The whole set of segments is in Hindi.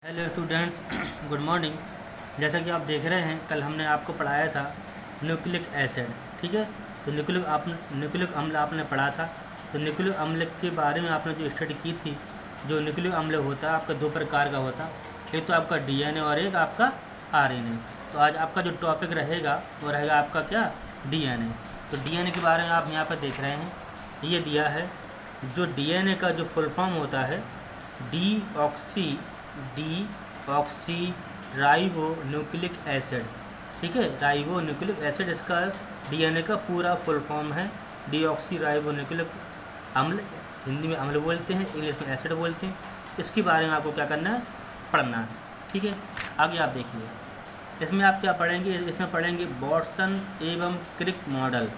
Hello students, good morning. जैसा कि आप देख रहे हैं, कल हमने आपको पढ़ाया था न्यूक्लिक एसिड। ठीक है, तो न्यूक्लिक अम्ल आपने पढ़ा था। तो न्यूक्लिक अम्ल के बारे में आपने जो स्टडी की थी, जो न्यूक्लिक अम्ल होता है आपका दो प्रकार का होता है, एक तो आपका डीएनए और एक आपका आरएनए। तो आज आपका जो टॉपिक रहेगा वो रहेगा आपका क्या, डीएनए। तो डीएनए के बारे में आप यहाँ पर देख रहे हैं, ये दिया है जो डीएनए का जो फुल फॉर्म होता है D oxy ribo nucleic acid. ठीक है, राइबो न्यूक्लिक एसिड इसका डीएनए का पूरा फुल फॉर्म है। डी ऑक्सी राइबो न्यूक्लिक अम्ल, हिंदी में अम्ल बोलते हैं, इंग्लिश में एसिड बोलते हैं। इसके बारे में आपको क्या करना है, पढ़ना है। ठीक है, आगे आप देखिए, इसमें आप क्या पढ़ेंगे, इसमें पढ़ेंगे वाटसन एवं क्रिक मॉडल।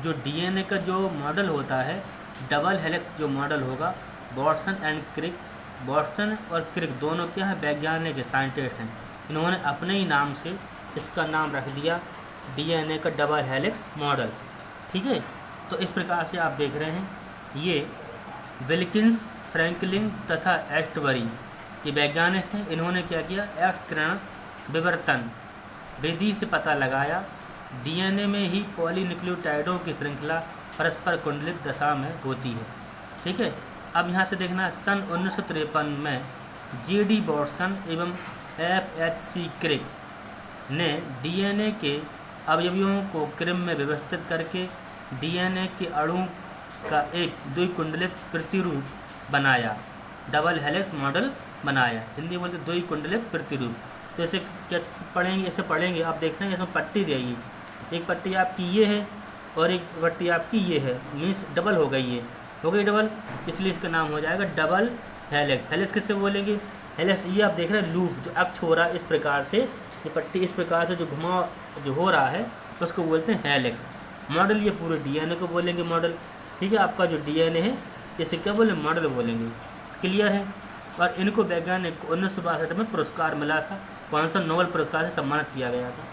जो डीएनए का जो मॉडल होता है, डबल हेलिक्स जो मॉडल होगा, वाटसन एंड क्रिक। वाटसन और क्रिक दोनों क्या है, वैज्ञानिक साइंटिस्ट हैं। इन्होंने अपने ही नाम से इसका नाम रख दिया डीएनए का डबल हेलिक्स मॉडल। ठीक है, तो इस प्रकार से आप देख रहे हैं, ये विल्किंस, फ्रैंकलिन तथा एस्टबरी ये वैज्ञानिक हैं। इन्होंने क्या किया, एक्स किरण विवर्तन विधि से पता लगाया डीएनए में ही पॉलीन्यूक्लियोटाइडों की श्रृंखला परस्पर कुंडलित दशा में होती है। ठीक है, अब यहाँ से देखना, सन 1953 में जी.डी. वाटसन एवं एफ.एच.सी. क्रिक ने डीएनए के अवयवों को क्रम में व्यवस्थित करके डीएनए के अणु का एक द्विकुंडलित प्रतिरूप बनाया, डबल हेलिक्स मॉडल बनाया। हिंदी बोलते द्विकुंडलित प्रतिरूप। तो इसे कैसे पढ़ेंगे, इसे पढ़ेंगे, आप देख रहे हैं इसमें पट्टी देगी, एक पट्टी आपकी ये है और एक पट्टी आपकी ये है, मीन्स डबल हो गई, ये हो गई डबल, इसलिए इसका नाम हो जाएगा डबल हेलिक्स। हेलिक्स किससे बोलेंगे, हेलिक्स ये आप देख रहे हैं लूप जो अक्ष हो रहा है, इस प्रकार से ये पट्टी इस प्रकार से जो घुमाव जो हो रहा है उसको बोलते हैं हेलिक्स। मॉडल ये पूरे डीएनए को बोलेंगे मॉडल। ठीक है, आपका जो डीएनए है इसे क्या बोलेंगे, मॉडल बोलेंगे। क्लियर है। और इनको वैज्ञानिक को 1962 में पुरस्कार मिला था, कौन सा, नोबेल पुरस्कार से सम्मानित किया गया था।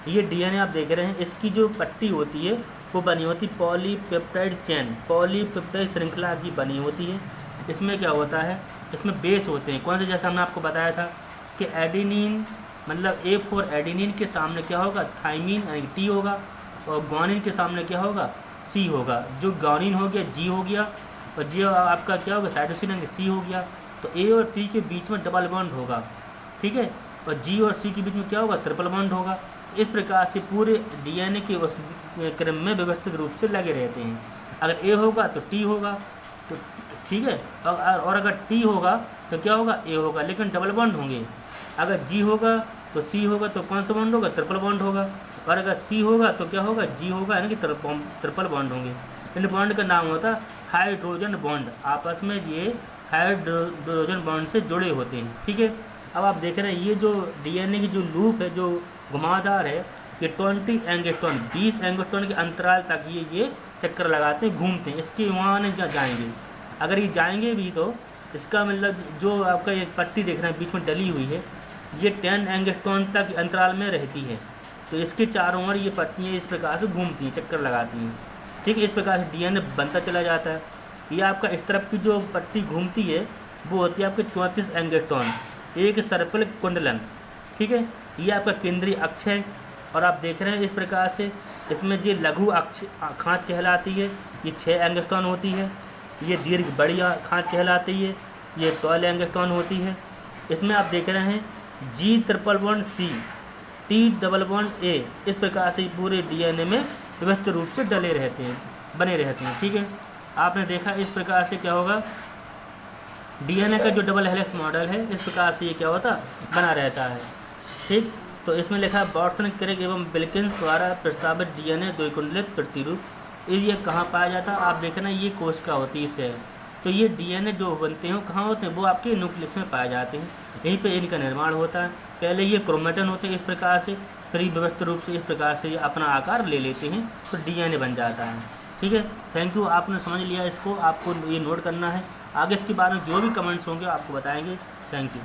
ये डीएनए आप देख रहे हैं, इसकी जो पट्टी होती है वो बनी होती पॉलीपेप्टाइड चेन, पॉलीपेप्टाइड श्रृंखला की बनी होती है। इसमें क्या होता है, इसमें बेस होते हैं कौन से, जैसा हमने आपको बताया था कि एडेनिन मतलब ए फॉर एडेनिन के सामने क्या होगा, थाइमिन यानी टी होगा, और ग्वानिन के सामने क्या होगा, सी होगा। जो ग्वानिन हो गया जी हो गया, और जी आपका क्या होगा, साइटोसिन यानी सी हो गया। तो ए और टी के बीच में डबल बॉन्ड होगा। ठीक है, और जी और सी के बीच में क्या होगा, ट्रिपल बॉन्ड होगा। इस प्रकार से पूरे डीएनए के उस क्रम में व्यवस्थित रूप से लगे रहते हैं। अगर ए होगा तो टी होगा, तो ठीक है, और अगर टी होगा तो क्या होगा, ए होगा, लेकिन डबल बॉन्ड होंगे। अगर जी होगा तो सी होगा, तो कौन सा बॉन्ड होगा, ट्रिपल बॉन्ड होगा। और अगर सी होगा तो क्या होगा, जी होगा, यानी कि ट्रिपल बॉन्ड होंगे। इन बॉन्ड का नाम होता है हाइड्रोजन बॉन्ड। आपस में ये हाइड्रोजन बॉन्ड से जुड़े होते हैं। ठीक है, अब आप देख रहे हैं ये जो डीएनए की जो लूप है, जो घुमावदार है, ये 20 एंगस्ट्रॉन 20 एंगस्ट्रॉन के अंतराल तक ये चक्कर लगाते हैं, घूमते हैं। इसके वहाँ नहीं जाएंगे, अगर ये जाएंगे भी तो इसका मतलब जो आपका ये पट्टी देख रहे हैं बीच में डली हुई है, ये 10 एंगस्ट्रॉन तक अंतराल में रहती है। तो इसके चारों ओर ये पट्टियाँ इस प्रकार से घूमती हैं, चक्कर लगाती हैं। ठीक है, इस प्रकार से डीएनए बनता चला जाता है। ये आपका इस तरफ की जो पट्टी घूमती है वो होती है आपके 34 एंगस्ट्रॉन, एक सर्पिल कुंडलन। ठीक है, ये आपका केंद्रीय अक्ष है। और आप देख रहे हैं इस प्रकार से इसमें ये लघु अक्ष खाँच कहलाती है, ये 6 एंगस्ट्रॉन होती है। ये दीर्घ बड़ी खाँच कहलाती है, ये 12 एंगस्ट्रॉन होती है। इसमें आप देख रहे हैं G triple bond C, T double bond A, इस प्रकार से पूरे डीएनए में व्यवस्थित रूप से डले रहते हैं, बने रहते हैं। ठीक है, आपने देखा इस प्रकार से क्या होगा, डीएनए का जो डबल हेलिक्स मॉडल है इस प्रकार से ये क्या होता, बना रहता है। ठीक, तो इसमें लिखा है वाटसन, क्रिक एवं विल्किंस द्वारा प्रस्तावित डीएनए द्विकुंडलित प्रतिरूप। ये कहाँ पाया जाता है, आप देखना ये कोशिका होती है सेल। तो ये डीएनए जो बनते हैं कहाँ होते हैं, वो आपके न्यूक्लियस में पाए जाते हैं, यहीं पे इनका निर्माण होता है। पहले ये क्रोमेटिन होते हैं इस प्रकार से, फिर व्यवस्थित रूप से इस प्रकार से ये अपना आकार ले लेते हैं, तो डीएनए बन जाता है। ठीक है, थैंक यू, आपने समझ लिया इसको, आपको ये नोट करना है। आगे इसके बारे में जो भी कमेंट्स होंगे आपको बताएंगे। Thank you.